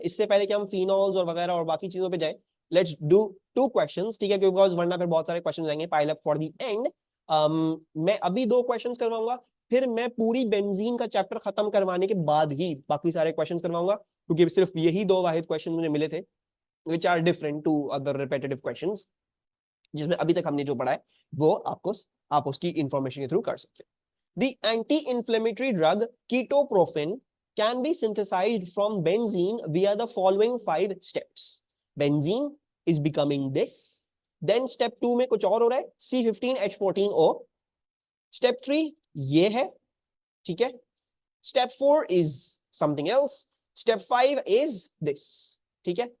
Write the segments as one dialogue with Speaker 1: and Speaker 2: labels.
Speaker 1: इससे पहले कि हम फिनॉल्स और वगैरह और बाकी चीजों पे जाए, लेट्स डू 2 क्वेश्चंस, ठीक है, बिकॉज वरना फिर बहुत सारे क्वेश्चंस आएंगे pile up for the end. मैं अभी 2 क्वेश्चंस करवाऊंगा, फिर मैं पूरी बेंजीन का चैप्टर खत्म करवाने के बाद ही बाकी सारे क्वेश्चंस करवाऊंगा, क्योंकि सिर्फ यही 2 वाहिद क्वेश्चन मुझे मिले थे which are different to other repetitive questions, जिसमें अभी तक हमने जो पढ़ा है वो आप उसकी इंफॉर्मेशन के थ्रू कर सकते हैं। The anti-inflammatory drug ketoprofen can be synthesized from benzene via the following 5 steps. Benzene is becoming this. Then step 2 में कुछ और हो रहा है, C15H14O. Step 3 ये है, ठीक है. Step 4 is something else. Step 5 is this, ठीक है.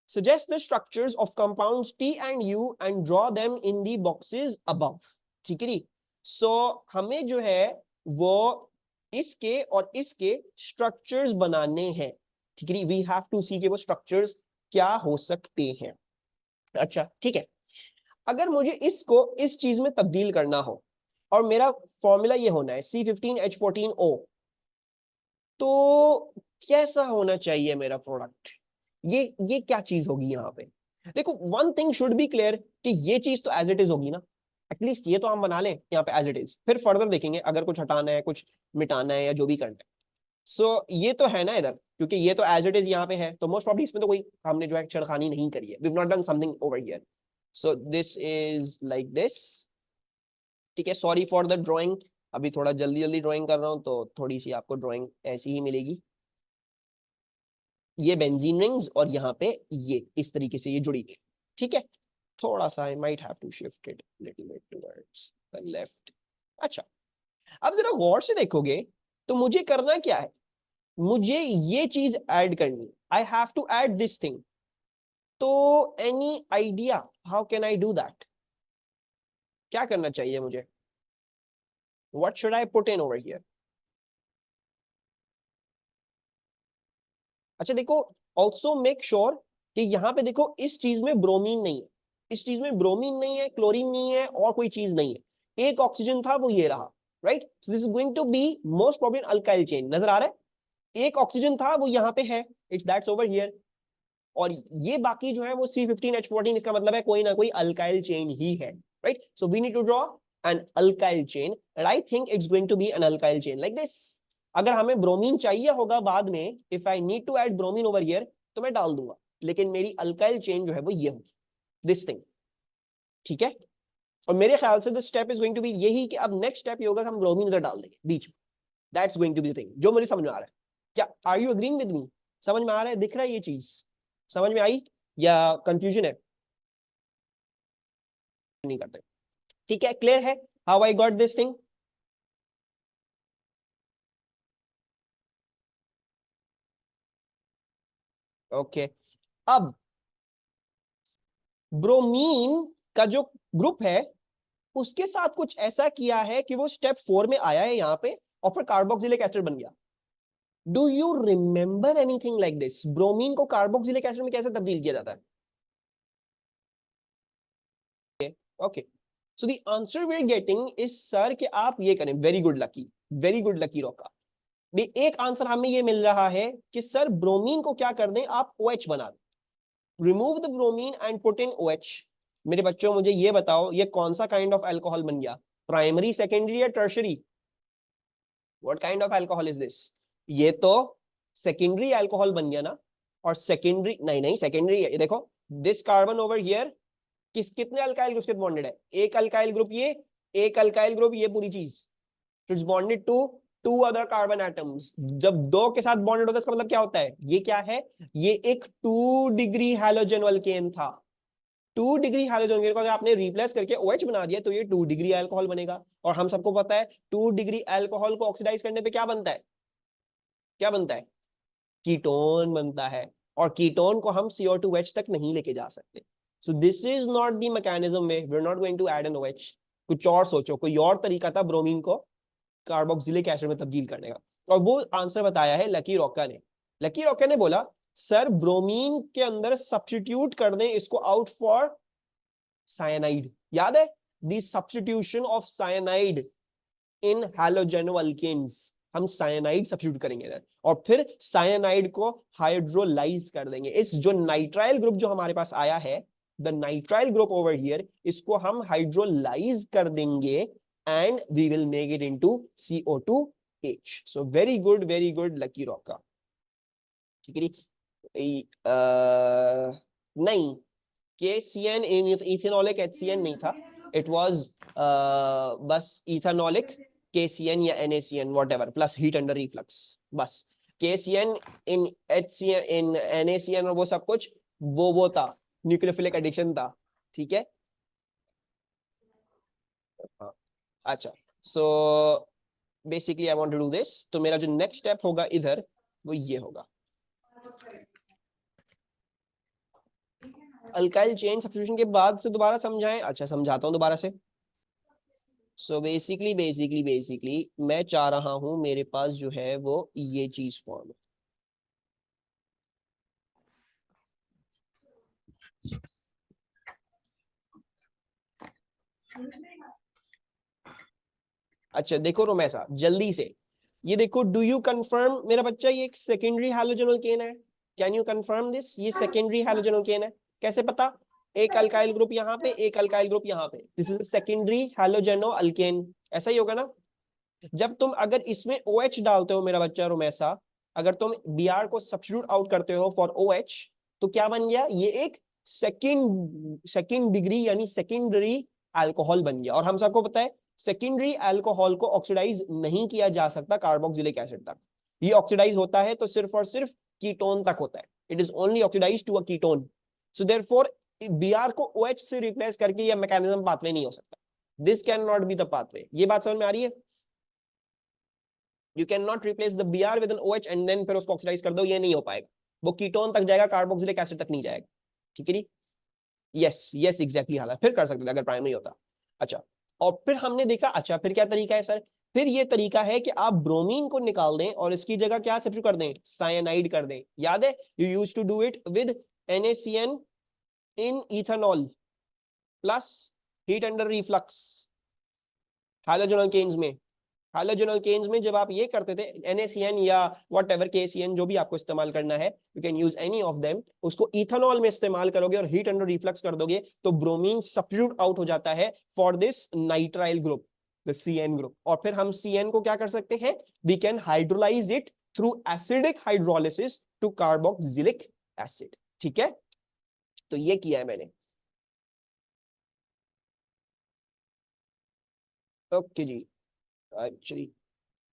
Speaker 1: Suggest the structures of compounds T and U and draw them in the boxes above. ठीक है. सो हमें जो है वो इसके और इसके स्ट्रक्चर्स बनाने हैं, ठीक है. वी हैव टू सी के वो स्ट्रक्चर्स क्या हो सकते हैं. अच्छा, ठीक है. अगर मुझे इसको इस चीज में तब्दील करना हो और मेरा फॉर्मूला ये होना है C15H14O, तो कैसा होना चाहिए मेरा प्रोडक्ट? ये क्या चीज होगी यहाँ पे? देखो, one thing should be clear कि ये चीज तो एज इट इज होगी ना, एटलीस्ट ये तो हम बना लें यहाँ पे एज इट इज, फिर फर्दर देखेंगे अगर कुछ हटाना है, कुछ मिटाना है या जो भी करना है. सो ये तो है ना इधर, क्योंकि ये तो एज इट इज यहाँ पे है, तो मोस्ट प्रॉब्ली इसमें तो कोई हमने जो है छेड़खानी नहीं करी है. We have not done something over here. So this is like this, ठीक है. सॉरी फॉर द ड्राइंग, अभी थोड़ा जल्दी जल्दी ड्राइंग कर रहा हूँ, तो थोड़ी सी आपको ड्राइंग ऐसी ही मिलेगी. ये बेंजीन रिंग्स और यहाँ पे ये इस तरीके से ये जुड़ी गई, ठीक है. थोड़ा सा I might have to shift it little bit towards the left. अच्छा, अब जरा गौर से देखोगे तो मुझे करना क्या है, मुझे ये चीज ऐड करनी. I have to add this thing. तो any idea how can I do that? क्या करना चाहिए मुझे? What should I put in over here? अच्छा देखो, ऑल्सो मेक श्योर कि यहाँ पे देखो इस चीज में ब्रोमीन नहीं है, इस चीज में ब्रोमीन नहीं है, क्लोरीन नहीं है और कोई चीज नहीं है. एक ऑक्सीजन था वो ये रहा, right. So this is going to be most probably alkyl chain. नजर आ रहा है? एक ऑक्सीजन था वो यहाँ पे है, इट्स दैट्स ओवर हियर. और ये बाकी जो है वो C15H14, इसका मतलब है कोई ना कोई अल्काइल चेन ही है, right. So we need to draw an alkyl chain and I think it's going to be an alkyl chain like this. अगर हमें ब्रोमीन चाहिए होगा बाद में, if I need to add bromine over here, तो मैं डाल दूंगा, लेकिन मेरी अल्काइल चेन जो है वो ये होगी, दिस थिंग, ठीक है. और मेरे ख्याल से the step is going to be यही कि अब नेक्स्ट स्टेप ये होगा कि हम ब्रोमीन इधर डाल देंगे बीच में. That's going to be the thing, जो मुझे समझ में आ रहा है. क्या are you agreeing with me? समझ में आ रहा है, दिख रहा है ये चीज, समझ में आई या कंफ्यूजन है? नहीं करते, ठीक है. क्लियर है how I got this thing? Okay. अब ब्रोमीन का जो ग्रुप है उसके साथ कुछ ऐसा किया है कि वो स्टेप 4 में आया है यहाँ पे और फिर कार्बोक्सिलिक एसिड बन गया. Do you remember anything like this? Bromine को कार्बोक्सिलिक एसिड में कैसे तब्दील किया जाता है? Okay, so the answer we are getting is sir कि आप ये करें. Very good lucky, very good lucky रोका. एक आंसर हमें ये मिल रहा है कि सर ब्रोमीन को क्या कर दें, आप OH बना दें. Remove the bromine and put in OH. मेरे बच्चों मुझे ये बताओ, ये कौन सा काइंड ऑफ अल्कोहल बन गया? प्राइमरी, सेकेंडरी या tertiary? What kind of alcohol is this? ये तो सेकेंडरी अल्कोहल बन गया ना. और सेकेंडरी नहीं नहीं सेकेंडरी है. ये देखो, दिस कार्बन ओवर हियर कितने अल्काइल ग्रुप के बॉन्डेड है? एक अल्काइल ग्रुप ये, एक अल्काइल ग्रुप ये, पूरी चीज it's bonded to 2 other carbon atoms. जब 2 के साथ बॉन्डेड होता है इसका मतलब क्या होता है? ये क्या है? ये एक 2 डिग्री हैलोजन अल्केन था. 2 डिग्री हैलोजन अल्केन को अगर आपने रिप्लेस करके OH बना दिया तो ये 2 डिग्री अल्कोहल बनेगा. और हम सबको पता है 2 डिग्री अल्कोहल को ऑक्सीडाइज करने पे क्या बनता है? क्या बनता है? कीटोन बनता है. और कीटोन को हम CO2H तक नहीं लेके जा सकते. So this is not the mechanism way we are not going to add an OH. कुछ और सोचो, कोई और तरीका था ब्रोमीन को कार्बोक्सिलिक एसिड में तब्दील करने का. और वो आंसर बताया है लकी रॉका ने. लकी रॉका ने बोला सर ब्रोमीन के अंदर सब्स्टिट्यूट कर दें इसको आउट फॉर साइनाइड. याद है the substitution of cyanide in halogeno alkanes. हम साइनाइड सब्स्टिट्यूट करेंगे इधर, और फिर साइनाइड को हाइड्रोलाइज कर देंगे। इस जो नाइट्राइल ग्रुप जो हमारे पास आया है, the nitrile group over here, इसको हम हाइड्रोलाइज कर देंगे and we will make it into CO2H। So very good lucky रॉका। ठीक है नहीं, KCN इथेनॉलिक HCN नहीं था, इट वाज बस इथेनॉलिक KCN या NaCN whatever plus heat under reflux, बस। KCN in HCN in NaCN और वो सब कुछ वो था, न्यूक्लियोफिलिक एडिशन था। ठीक है, हाँ। अच्छा, so basically I want to do this, तो मेरा जो नेक्स्ट स्टेप होगा इधर वो ये होगा, अल्काइल चेन सब्स्टिट्यूशन के बाद से दोबारा समझाएं। अच्छा, समझाता हूं दोबारा से। सो बेसिकली मैं चाह रहा हूं मेरे पास जो है वो ये चीज फॉर्म। अच्छा देखो रोमेसा, जल्दी से ये देखो, डू यू कंफर्म मेरा बच्चा ये एक सेकेंडरी हैलोजन एल्केन है? कैन यू कंफर्म दिस, ये सेकेंडरी हैलोजन एल्केन है? कैसे पता? एक अल्काइल ग्रुप यहाँ पे, एक अल्काइल ग्रुप यहाँ पे, दिस इज सेकेंडरी हैलोजेनो अल्केन, ऐसा ही होगा ना? जब तुम अगर इसमें OH डालते हो मेरा बच्चा रोमेसा, अगर तुम Br को सब्स्टिट्यूट आउट करते हो फॉर OH, तो क्या बन गया? ये एक सेकेंड डिग्री यानी सेकेंडरी अल्कोहल बन गया। और हम सबको पता है सेकेंडरी अल्कोहल को ऑक्सीडाइज नहीं किया जा सकता कार्बोक्सिलिक एसिड तक। ये ऑक्सीडाइज होता है तो सिर्फ और सिर्फ कीटोन तक होता है, it is only oxidise to a ketone. So therefore Br को OH से रिप्लेस करके ये मैकेनिज्म पाथवे नहीं हो सकता, this can not be the pathway. ये बात समझ में आ रही है? You can not replace the Br with an OH and then फिर उसको ऑक्सीडाइज कर दो, ये नहीं हो पाएगा। वो कीटोन तक जाएगा, कार्बोक्सिलिक एसिड तक नहीं जाएगा। ठीक है जी, यस यस एग्जैक्टली, हालत फिर कर सकते थे अगर प्राइमरी होता। अच्छा, और फिर हमने देखा, अच्छा फिर क्या तरीका है सर? फिर ये तरीका है कि आप ब्रोमीन को निकाल दें और इसकी जगह क्या सब्स्टिट्यूट कर दें? साइनाइड कर दें। याद है, you used to do it with NaCN in ethanol plus heat under reflux hydrogen alkanes में। हाइड्रोजन एल्केन्स में जब आप ये करते थे NaCN या व्हाटएवर KCN जो भी आपको इस्तेमाल करना है, you can use any of them, उसको इथेनॉल में इस्तेमाल करोगे और हीट अंडर रिफ्लक्स कर दोगे तो ब्रोमीन सब्स्टिट्यूट आउट हो जाता है for this nitrile group, the CN group. और फिर हम CN को क्या कर सकते हैं? We can hydrolyse it through acidic hydrolysis to carboxylic acid. ठीक है, तो ये किया है मैंने। ओके जी, एक्चुअली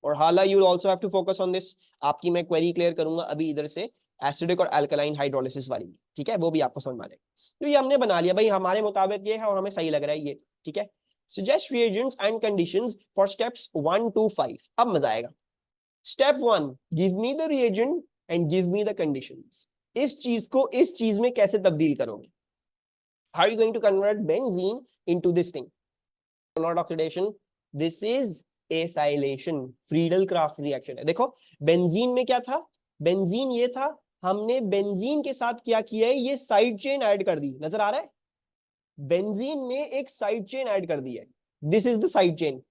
Speaker 1: और हाला you also have to focus on this. आपकी मैं क्वेरी क्लियर करूंगा अभी इधर से, एसिडिक और अल्कलाइन हाइड्रोलिसिस वाली। ठीक है, वो भी आपको समझ में आ जाएगा। तो ये हमने बना लिया भाई, हमारे मुताबिक ये है और हमें सही लग रहा है ये। ठीक है, suggest reagents and conditions for steps 1 to 5। अब मजा आएगा। Step 1, give me the reagent and give me the conditions। इस चीज को इस चीज में कैसे तब्दील करोगे? how are you going to convert benzene into this thing? not oxidation, this is acylation, Friedel craft reaction है। देखो बेंजीन में क्या था? बेंजीन ये था, हमने बेंजीन के साथ क्या किया है? ये साइड चेन ऐड कर दी, नजर आ रहा है? बेंजीन में एक साइड चेन ऐड कर दी है, this is the side chain.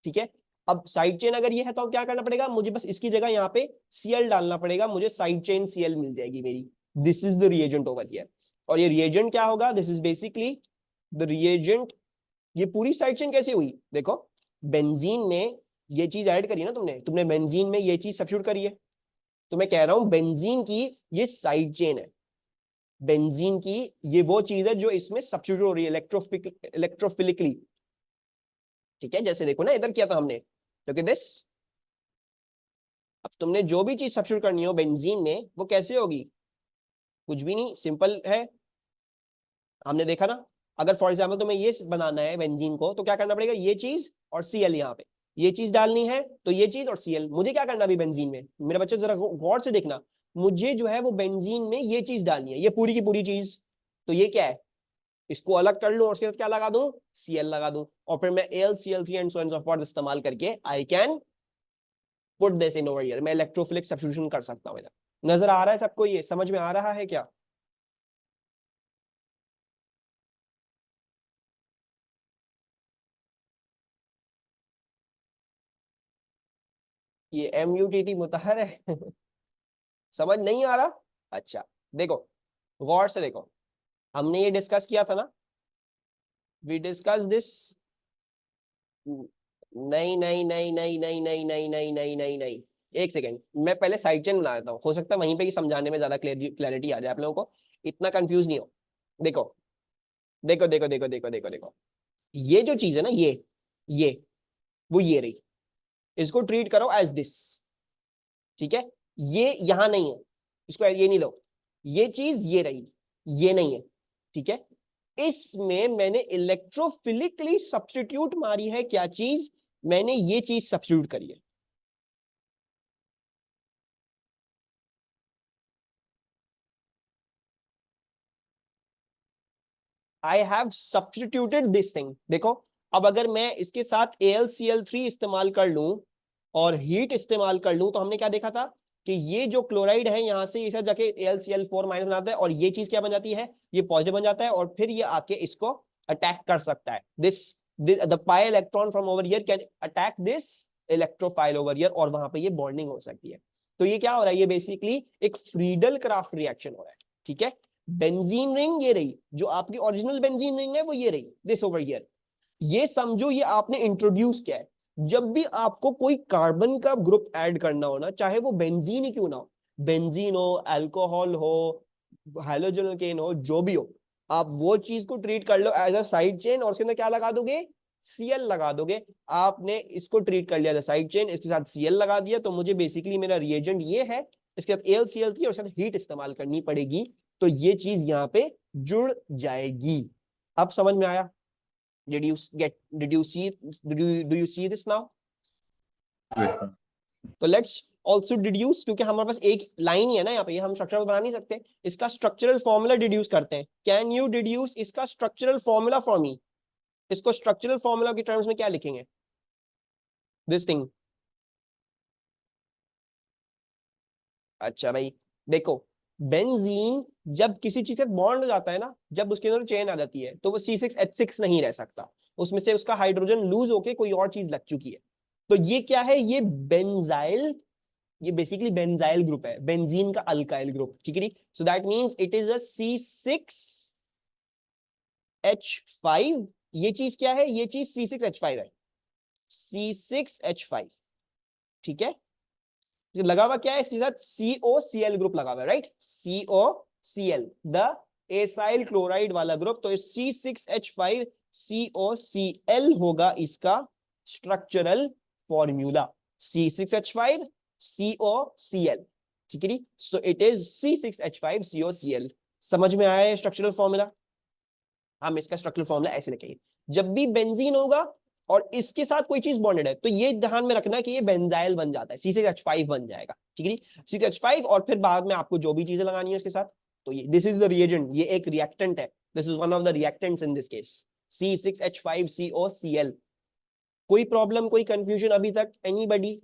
Speaker 1: ठीक है, अब साइड चेन अगर ये है तो क्या करना पड़ेगा? मुझे बस इसकी जगह यहाँ पे Cl डालना पड़ेगा, मुझे साइड चेन Cl मिल जाएगी मेरी। This is the reagent over here. और ये रिएजेंट क्या होगा? This is basically the reagent. ये पूरी साइड चेन कैसे हुई? देखो बेंजीन में ये चीज ऐड करी ना तुमने, तुमने बेंजीन में ये चीज सब्स्टिट्यूट करी है, तो मैं कह रहा हूं बेंजीन की ये साइड चेन है। बेंजीन की ये वो चीज है जो इसमें सब्स्टिट्यूट हो रही है इलेक्ट्रोफिलिकली। ठीक है, जैसे देखो ना इधर किया था हमने, लुक एट दिस। अब तुमने जो भी चीज सब्स्टिट्यूट करनी हो बेंजीन में, वो कैसे होगी? कुछ भी नहीं, सिंपल है। हमने देखा ना, अगर फॉर एग्जाम्पल तुम्हें ये बनाना है बेंजीन को, तो क्या करना पड़ेगा? ये चीज और Cl यहाँ पे, ये चीज डालनी है तो ये चीज और Cl। मुझे क्या करना अभी बेंजीन में, मेरे बच्चे जरा गौर से देखना, मुझे जो है वो बेंजीन में ये चीज डालनी है, ये पूरी की पूरी चीज। तो ये क्या है? इसको अलग कर लूं और उसके साथ क्या लगा दूं? Cl लगा दूं, और फिर मैं AlCl3 and so on so forth इस्तेमाल करके I can put this in over here. मैं इलेक्ट्रोफिलिक सब्स्टिट्यूशन कर सकता हूं इधर। नजर आ रहा है सबको? ये समझ में आ रहा है क्या? ये MUTT मुतहर है। समझ नहीं आ रहा? अच्छा देखो, गौर से देखो, हमने ये डिस्कस किया था ना, वी डिस्कस दिस। नहीं नहीं नहीं नहीं नहीं नहीं नहीं नहीं नहीं नहीं नहीं, एक सेकेंड, मैं पहले साइड चेन बना देता हूँ, हो सकता है वहीं पे ही समझाने में ज्यादा क्लैरिटी आ जाए आप लोगों को, इतना कंफ्यूज नहीं हो। देखो देखो देखो देखो देखो देखो देखो, ये जो चीज है ना, ये वो ये रही, इसको ट्रीट करो एज दिस, ठीक है? ये यहां नहीं है, इसको ये नहीं लो, ये चीज ये रही, ये नहीं है, ठीक है? इसमें मैंने इलेक्ट्रोफिलिकली सब्स्टिट्यूट मारी है, क्या चीज? मैंने ये चीज सब्स्टिट्यूट करी है। I have substituted this thing. देखो, अब अगर मैं इसके साथ AlCl3 इस्तेमाल कर लूं और हीट इस्तेमाल कर लूं, तो हमने क्या देखा था कि ये जो क्लोराइड है यहां से इसे जाके AlCl4 माइनस बनाता है, और ये चीज क्या बन जाती है, ये पॉजिटिव बन जाता है, और फिर ये आके इसको अटैक कर सकता है। This the pi electron from over here can attack this electrophile over here, और वहां पे ये बॉन्डिंग हो सकती है। तो ये क्या हो रहा है, ये बेसिकली एक फ्रीडल क्राफ्ट रिएक्शन हो रहा है, ठीक है? बेंजीन रिंग ये रही, जो आपकी ओरिजिनल बेंजीन रिंग है वो ये रही, दिस ओवर हियर। ये समझो ये आपने इंट्रोड्यूस किया है। जब भी आपको कोई कार्बन का ग्रुप ऐड करना हो ना, चाहे वो बेंजीन ही क्यों ना हो, बेंजीन हो, अल्कोहल हो, हाइड्रोजन एल्केन हो, जो भी हो, आप वो चीज को ट्रीट कर लो एज अ साइड चेन, और उसके अंदर क्या लगा दोगे, Cl लगा दोगे। आपने इसको ट्रीट कर लिया एज साइड चेन, इसके साथ Cl लगा दिया, तो मुझे बेसिकली मेरा रिएजेंट ये है, इसके साथ AlCl3 और साथ हीट इस्तेमाल करनी पड़ेगी, तो ये चीज यहाँ पे जुड़ जाएगी। अब समझ में आया? did you see this now? तो लेट्स ऑल्सो डिड्यूस, क्योंकि हमारे पास एक लाइन ही है ना यहाँ पे, ये हम स्ट्रक्चर बना नहीं सकते, इसका स्ट्रक्चरल फॉर्मूला डिड्यूस करते हैं। कैन यू डिड्यूस इसका स्ट्रक्चरल फॉर्मूला फॉर मी? इसको स्ट्रक्चरल फॉर्मूला के टर्म्स में क्या लिखेंगे, दिस थिंग? अच्छा भाई, देखो, बेंजीन जब किसी चीज से बॉन्ड हो जाता है ना, जब उसके अंदर चेन आ जाती है, तो वो C6H6 नहीं रह सकता, उसमें से उसका हाइड्रोजन लूज होके कोई और चीज लग चुकी है। तो ये क्या है, ये बेंजाइल, ये बेसिकली बेंजाइल ग्रुप है, बेंजीन का अल्काइल ग्रुप, ठीक है? So that means it is a C6H5। ये चीज क्या है, ये चीज C6H5 है, C6H5, ठीक है? लगा हुआ क्या है इसके साथ, COCl ग्रुप लगा हुआ है, right? COCl, the acyl chloride वाला ग्रुप। तो C6H5 COCl होगा इसका स्ट्रक्चरल फॉर्मूला, C6H5 COCl, ठीक है? So it is C6H5 COCl। समझ में आया है स्ट्रक्चरल फॉर्मूला? हम इसका स्ट्रक्चरल फॉर्मूला ऐसे लिखेंगे, जब भी बेंजीन होगा और इसके साथ कोई चीज बॉन्डेड है, तो ये ध्यान में रखना कि ये बेंजाइल बन जाता है, C6H5 बन जाएगा, ठीक है? C6H5, और फिर बाद में आपको जो भी चीजें लगानी है उसके साथ, तो ये दिस इज द रिएजेंट, ये एक रिएक्टेंट है, this is one of the reactants in this case, C6H5 COCl। कोई प्रॉब्लम, कोई कंफ्यूजन अभी तक, anybody?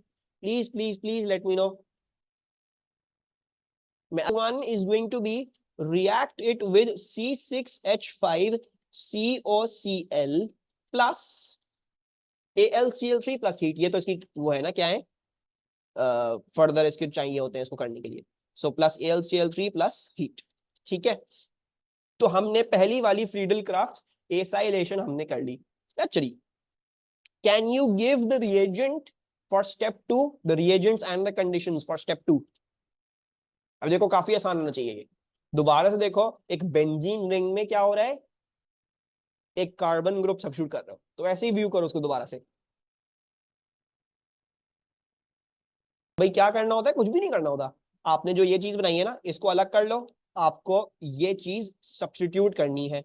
Speaker 1: Please please please let me no. One is going to be react it with C6H5 COCl plus AlCl3 plus heat। ये तो इसकी वो है ना, क्या है, फर्दर इसके चाहिए होते हैं इसको करने के लिए। So plus AlCl3 plus heat, ठीक है? तो हमने पहली वाली फ्रीडल क्राफ्ट एसाइलेशन हमने कर ली। Actually can you give the reagent for step 2, the reagents and the conditions for step 2? अब देखो, काफी आसान होना चाहिए ये। दोबारा से देखो, एक बेंजीन रिंग में क्या हो रहा है, एक कार्बन ग्रुप सब्स्टिट्यूट कर रहे हो, तो ऐसे ही व्यू करो उसको दोबारा से। भाई क्या करना होता है, कुछ भी नहीं करना होता। आपने जो ये चीज बनाई है ना, इसको अलग कर लो, आपको ये चीज सब्स्टिट्यूट करनी है,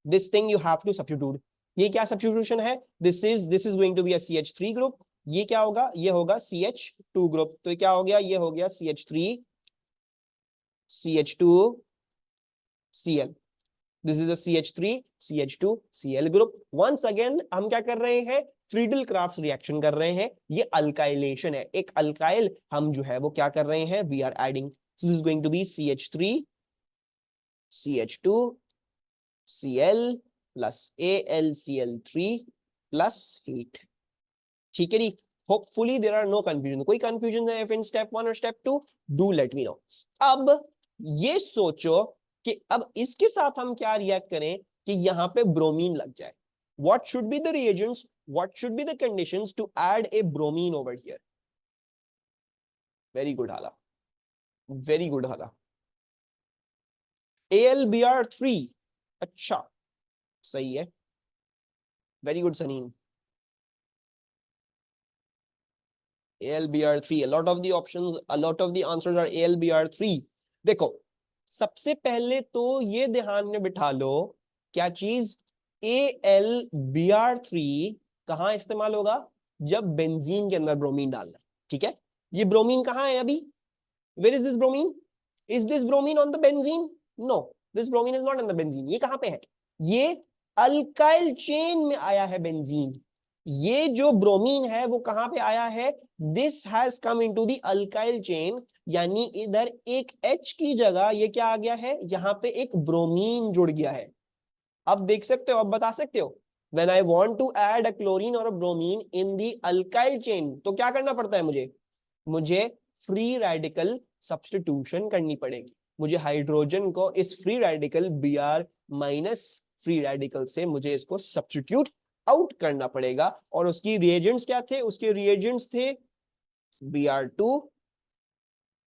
Speaker 1: this thing you have to substitute. ये क्या सब्स्टिट्यूशन है, this is going to be a CH3 group. ये क्या होगा, ये होगा CH2 ग्रुप। तो ये क्या हो गया, ये हो गया CH3 CH2 Cl। This is a CH3 CH2 Cl group. Once again हम क्या कर रहे हैं, फ्रीडल क्राफ्ट रिएक्शन कर रहे हैं। ये अल्काइलेशन है, एक अल्काइल हम जो है वो क्या कर रहे हैं, we are adding. So this is going to be CH3 CH2 Cl plus AlCl3 plus heat, ठीक है जी? Hopefully there are no confusion. कोई कंफ्यूजन है इन स्टेप 1 और step 2, do let me know. अब ये सोचो कि अब इसके साथ हम क्या रिएक्ट करें कि यहां पे ब्रोमीन लग जाए। What should be the reagents, what should be the conditions to add a bromine over here? Very good Hala, very good Hala. AlBr3, अच्छा सही है, very good Sanim. AlBr3, a lot of the options, a lot of the answers are AlBr3। देखो सबसे पहले तो ये ध्यान में बिठा लो, क्या चीज, AlBr3 कहां इस्तेमाल होगा? जब बेंजीन के अंदर ब्रोमीन डालना, ठीक है। ये ब्रोमीन कहां है अभी? Where is this bromine? Is this bromine on the benzene? No, this bromine is not on the benzene। ये कहां पे है? ये अल्काइल चेन में आया है बेंजीन। ये जो ब्रोमीन है वो कहां पे आया है? This has come into the alkyl chain, यानी इधर एक H की जगह ये क्या आ गया है? यहां पे एक ब्रोमीन जुड़ गया है। अब देख सकते हो, अब बता सकते हो, when I want to add a chlorine or a bromine in the alkyl chain, तो क्या करना पड़ता है मुझे फ्री रेडिकल सब्स्टिट्यूशन करनी पड़ेगी। मुझे हाइड्रोजन को इस free radical Br minus free radical से मुझे इसको सब्स्टिट्यूट आउट करना पड़ेगा। और उसकी रिएजेंट्स क्या थे? उसके रिएजेंट्स थे Br2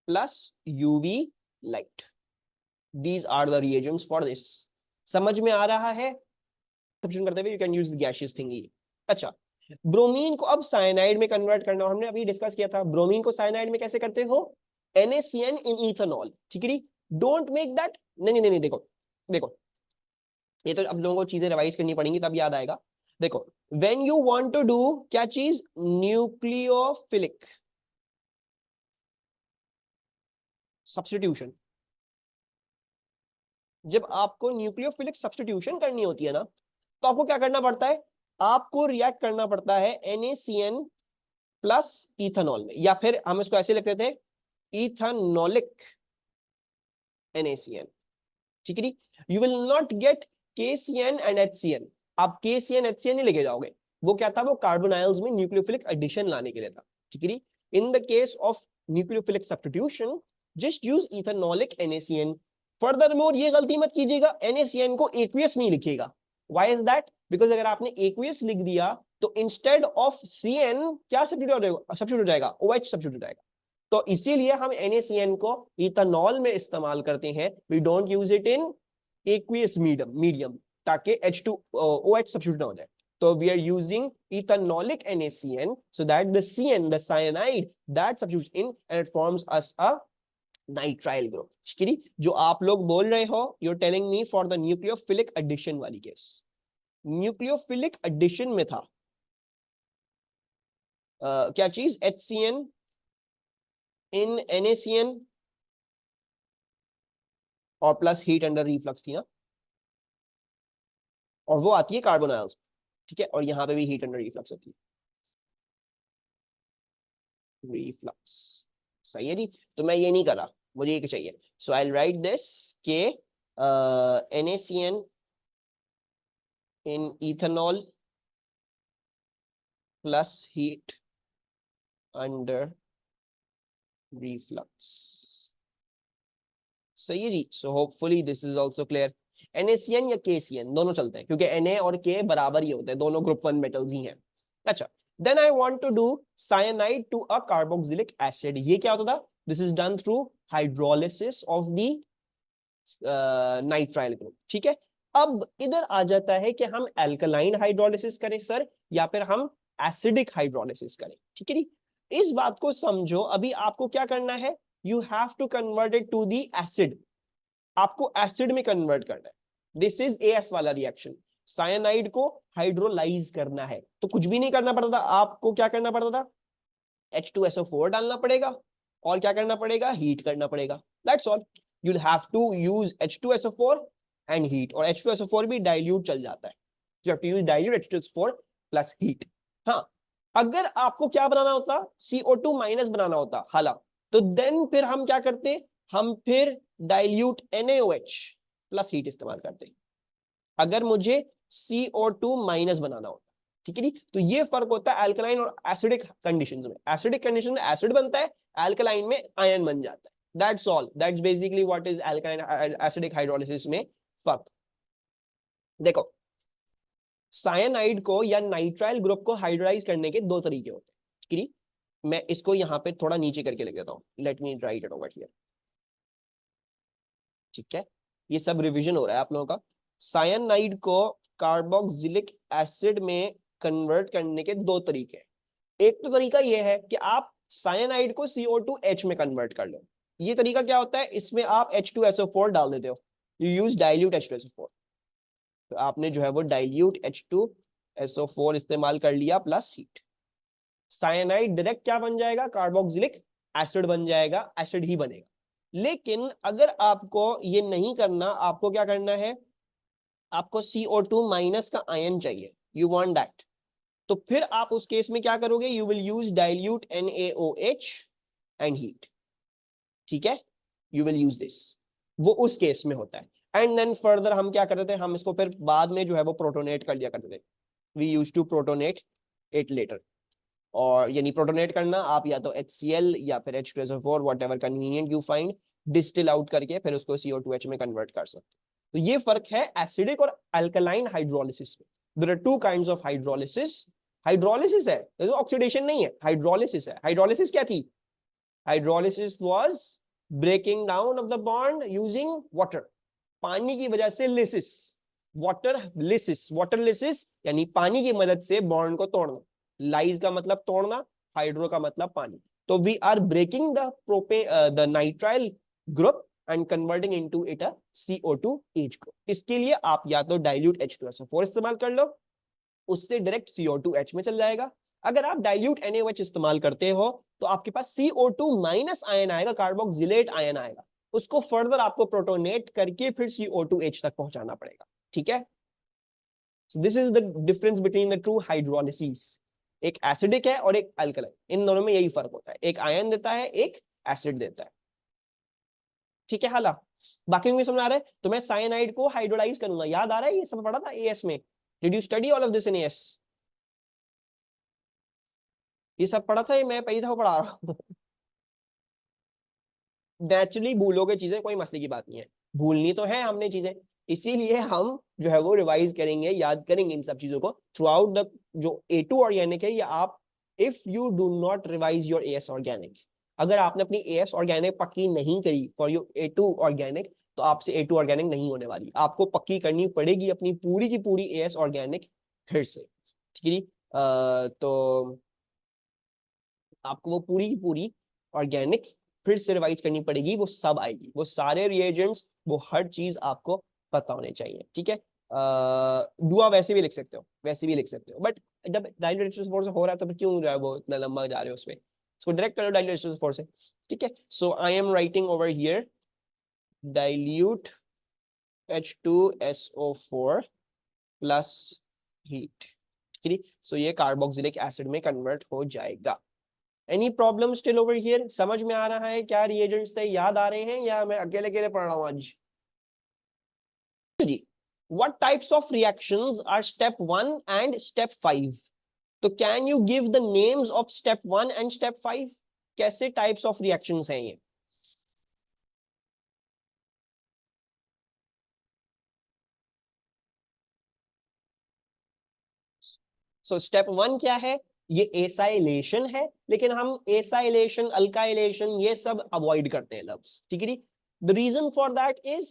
Speaker 1: plus UV light. These are the reagents for this. समझ में आ रहा है? सब्स्टिट्यूशन करते हुए you can use the gaseous thing. अच्छा, ब्रोमीन को अब साइनाइड में कन्वर्ट करना, हमने अभी डिस्कस किया था। ब्रोमीन को साइनाइड में कैसे करते हो? NaCN इन इथेनॉल, ठीक है। डोंट मेक दैट, नहीं नहीं नहीं, देखो देखो, ये तो अब लोगों को चीजें रिवाइज करनी पड़ेंगी तब याद आएगा। देखो, when you want to do क्या चीज, न्यूक्लियोफिलिक सब्स्टिट्यूशन, जब आपको न्यूक्लियोफिलिक सब्स्टिट्यूशन करनी होती है ना, तो आपको क्या करना पड़ता है? आपको रिएक्ट करना पड़ता है NaCN प्लस इथेनॉल में, या फिर हम इसको ऐसे लिखते थे इथेनॉलिक NaCN, ठीक है। You will not gate KCN and HCN। आप KCN HCN नहीं लेके जाओगे, वो क्या था? वो कार्बोनाइल्स में न्यूक्लियोफिलिक एडिशन लाने के लिए था, ठीक है। In the case of nucleophilic substitution just use ethanolic NaCN। Furthermore ये गलती मत कीजिएगा, NaCN को एक्वियस नहीं लिखिएगा। Why is that? बिकॉज अगर आपने एक्वियस लिख दिया तो इंस्टेड ऑफ CN क्या सब्स्टिट्यूट हो जाएगा? OH सब्स्टिट्यूट हो जाएगा। तो इसीलिए हम NaCN को इथेनॉल में इस्तेमाल करते हैं। We don't use it in aqueous medium, ताकि H2OH सब्स्टिट्यूट ना हो जाए। तो we are using ethanolic NaCN so that the CN, the cyanide, that substitutes in and it forms us a nitrile group, ठीक है। जो आप लोग बोल रहे हो, you're telling me for the nucleophilic addition वाली केस, न्यूक्लियोफिलिक एडिशन में था क्या चीज, HCN इन NaCN और प्लस हीट अंडर रिफ्लक्स थी ना, और वो आती है कार्बोनाइल्स, ठीक है। और यहां पे भी हीट अंडर रिफ्लक्स होती है, रिफ्लक्स, सही है जी। तो मैं ये नहीं करा, मुझे ये चाहिए। सो आई राइट दिस के NaCN in ethanol plus heat under reflux, सही है जी। So hopefully this is also clear. NaCN या KCN दोनों चलते हैं, क्योंकि Na और K बराबर ही होते हैं, दोनों ग्रुप 1 मेटल्स ही हैं। अच्छा, then I want to do cyanide to a carboxylic acid. ये क्या होता था? This is done through hydrolysis of the nitrile group, ठीक है। अब इधर आ जाता है कि हम एल्कलाइन हाइड्रोलिसिस करें सर, या फिर हम एसिडिक हाइड्रोलिसिस करें, ठीक है। इस बात को समझो, अभी आपको क्या करना है? You have to convert it to the acid. आपको एसिड में कन्वर्ट करना है। दिस इज AS वाला रिएक्शन। साइनाइड को हाइड्रोलाइज करना है, तो कुछ भी नहीं करना पड़ता था। आपको क्या करना पड़ता था? H2SO4 डालना पड़ेगा, और क्या करना पड़ेगा? हीट करना पड़ेगा, that's all. you'll have to use H2SO4 and heat, और H2SO4 भी डाइल्यूट चल जाता है, you have to use dilute H2SO4 plus heat। हाँ, अगर आपको क्या बनाना होता? CO2 माइनस बनाना होता हाला, तो देन फिर हम क्या करते? हम फिर डाइल्यूट NaOH प्लस हीट इस्तेमाल करते, अगर मुझे CO2 माइनस बनाना होता, ठीक है जी। तो ये फर्क होता है अल्कलाइन और एसिडिक कंडीशंस में। एसिडिक कंडीशन में एसिड बनता है, अल्कलाइन में आयन बन जाता है। That's all, that's basically what is alkaline acidic hydrolysis में फर्क। देखो, साइनाइड को या नाइट्राइल ग्रुप को हाइड्रोलाइज करने के दो तरीके होते हैं। ठीक है, मैं इसको यहां पे थोड़ा नीचे करके लिख देता हूं, let me right it over here. ठीक है, ये सब रिवीजन हो रहा है आप लोगों का। साइनाइड को कार्बोक्सिलिक एसिड में कन्वर्ट करने के दो तरीके हैं। एक तो तरीका ये है कि आप साइनाइड को CO2H में कन्वर्ट कर लो। ये तरीका क्या होता है, इसमें आप H2SO4 डाल देते हो, यू यूज डाइल्यूट H2SO4। तो आपने जो है वो डाइल्यूट H2SO4 इस्तेमाल कर लिया प्लस हीट, साइनाइड डायरेक्ट क्या बन जाएगा, कार्बोक्सिलिक एसिड बन जाएगा, एसिड ही बनेगा। लेकिन अगर आपको ये नहीं करना, आपको क्या करना है, आपको CO2 माइनस का आयन चाहिए, यू वांट दैट, तो फिर आप उस केस में क्या करोगे, you will use dilute NaOH and heat. ठीक है, यू विल यूज दिस, वो उस केस में होता है। एंड देन फर्दर हम क्या करते थे, हम इसको फिर बाद में जो है वो प्रोटोनेट कर लिया करते थे, we use to protonate it later. और यानी प्रोटोनेट करना, आप या तो HCl या फिर H2SO4 what ever convenient you find, distil out करके फिर उसको CO2H में कन्वर्ट कर सकते। तो ये फर्क है एसिडिक और अल्कलाइन हाइड्रोलिसिस में। There are two kinds of hydrolysis. Hydrolysis है, ऑक्सीडेशन नहीं है, हाइड्रोलिसिस है। हाइड्रोलिसिस क्या थी, hydrolysis was breaking down of the bond using water, पानी की वजह से lysis, water lysis, water lysis यानी पानी की मदद से बॉन्ड को तोड़ना, लाइज का मतलब तोड़ना, हाइड्रो का मतलब पानी। तो we are breaking the the nitrile group and converting into it a CO2H group. इसके लिए आप या तो डाइल्यूट H2SO4 इस्तेमाल कर लो, उससे डायरेक्ट CO2H में चल जाएगा। अगर आप डाइल्यूट NaOH इस्तेमाल करते हो तो आपके पास CO2 माइनस आयन आएगा, कार्बोक्सिलेट आयन आएगा, उसको फर्दर आपको प्रोटोनेट करके फिर CO2H तक पहुंचाना पड़ेगा। ठीक है, so this is the difference between the two hydrolyses, एक एसिडिक है और एक अल्कलाइन, इन दोनों में यही फर्क होता है, एक आयन देता है, एक एसिड देता है। ठीक है, हाला बाकी में समझ आ रहा है। तो मैं साइनाइड को हाइड्रोलाइज करूंगा, याद आ रहा है, ये सब पढ़ा था AS में, did you study all of this in AS? ये सब पढ़ा था, ये मैं पहली दफा पढ़ा रहा हूँ। नेचुरली भूलोगे चीजें, कोई मसले की बात नहीं है, भूलनी तो है हमने चीजें, इसीलिए हम जो है वो रिवाइज करेंगे, याद करेंगे इन सब चीजों को थ्रू आउट द जो A2 ऑर्गेनिक है। या आप, if you do not revise your AS organic, अगर आपने अपनी AS ऑर्गेनिक पक्की नहीं करी फॉर योर A2 ऑर्गेनिक, तो आपसे A2 ऑर्गेनिक नहीं होने वाली, आपको पक्की करनी पड़ेगी अपनी पूरी की पूरी AS ऑर्गेनिक फिर से। ठीक है, तो आपको वो पूरी की पूरी ऑर्गेनिक फिर से रिवाइज करनी पड़ेगी, वो सब आएगी, वो सारे रिएजेंट्स, वो हर चीज आपको पता होने चाहिए। ठीक है, दुआ वैसे भी लिख सकते हो, वैसे भी लिख सकते हो, बट जब डायल्यूट H2SO4 से हो रहा है तो फिर क्यों जो है वो इतना लंबा जा रहे हो उसमें, इसको डायरेक्ट करो डायल्यूट H2SO4 से। ठीक है, so I am writing over here dilute H2SO4 plus heat. ठीक है, सो ये कार्बोक्सिलिक एसिड में कन्वर्ट हो जाएगा। Any problem still over here, समझ में आ रहा है क्या रिएजेंट्स थे, याद आ रहे हैं, या मैं अकेले अकेले पढ़ रहा हूं आज? जी, what types of reactions are step 1 and step 5? तो can you give the names of step 1 and step 5? कैसे टाइप्स ऑफ रिएक्शंस हैं ये? सो स्टेप 1 क्या है, ये एसाइलेशन है, लेकिन हम एसाइलेशन, अल्काइलेशन ये सब अवॉइड करते हैं लव्स। ठीक है, the reason for that is,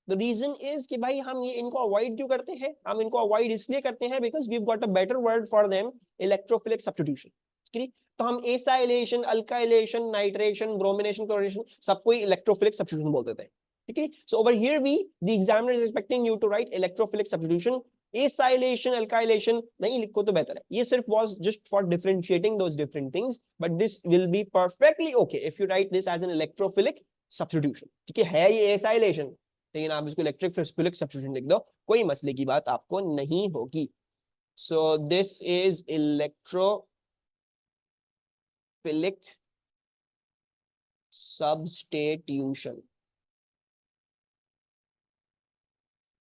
Speaker 1: the reason is कि भाई हम ये इनको अवॉइड क्यों करते हैं, हम इनको अवॉइड इसलिए करते हैं because we got a better word for them, electrophilic substitution. ठीक है, तो हम acylation, alkylation, nitration, bromination, chlorination सबको इलेक्ट्रोफिलिक सब्स्टिट्यूशन बोलते थे। ठीक है, so over here we the examiner is expecting you to write electrophilic substitution. Acylation, alkylation नहीं लिखो तो बेहतर है, ये सिर्फ was just for differentiating those different things, but this will be perfectly okay if you write this as an electrophilic substitution. ठीक है ये एसाइलेशन, लेकिन आप इसको इलेक्ट्रोफिलिक सब्स्टिट्यूशन लिख दो, कोई मसले की बात आपको नहीं होगी। सो दिस इज इलेक्ट्रोफिलिक सब्स्टिट्यूशन।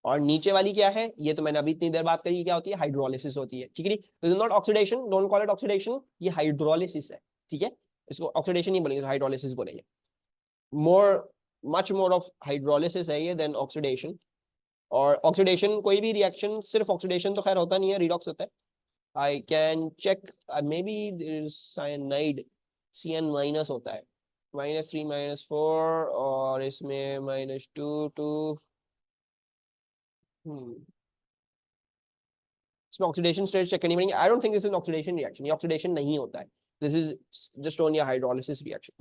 Speaker 1: और नीचे वाली क्या है, ये तो मैंने अभी इतनी देर बात करी, क्या होती है, हाइड्रोलिसिस होती है, ठीक है। This is not oxidation, don't call it oxidation, ये हाइड्रोलिसिस है, ठीक है। इसको ऑक्सीडेशन नहीं बोलेंगे, हाइड्रोलिसिस बोलेंगे। More much more of hydrolysis है ये देन ऑक्सीडेशन। और ऑक्सीडेशन, कोई भी रिएक्शन सिर्फ ऑक्सीडेशन तो खैर होता नहीं है, रिडॉक्स होता है। I can check, maybe cyanide CN minus होता है, -3 -4, और इसमें -2 इसमें ऑक्सीडेशन स्टेट चेक करनी पड़ेगी। I don't think this is oxidation reaction, ये ऑक्सीडेशन नहीं होता है, this is just only hydrolysis reaction.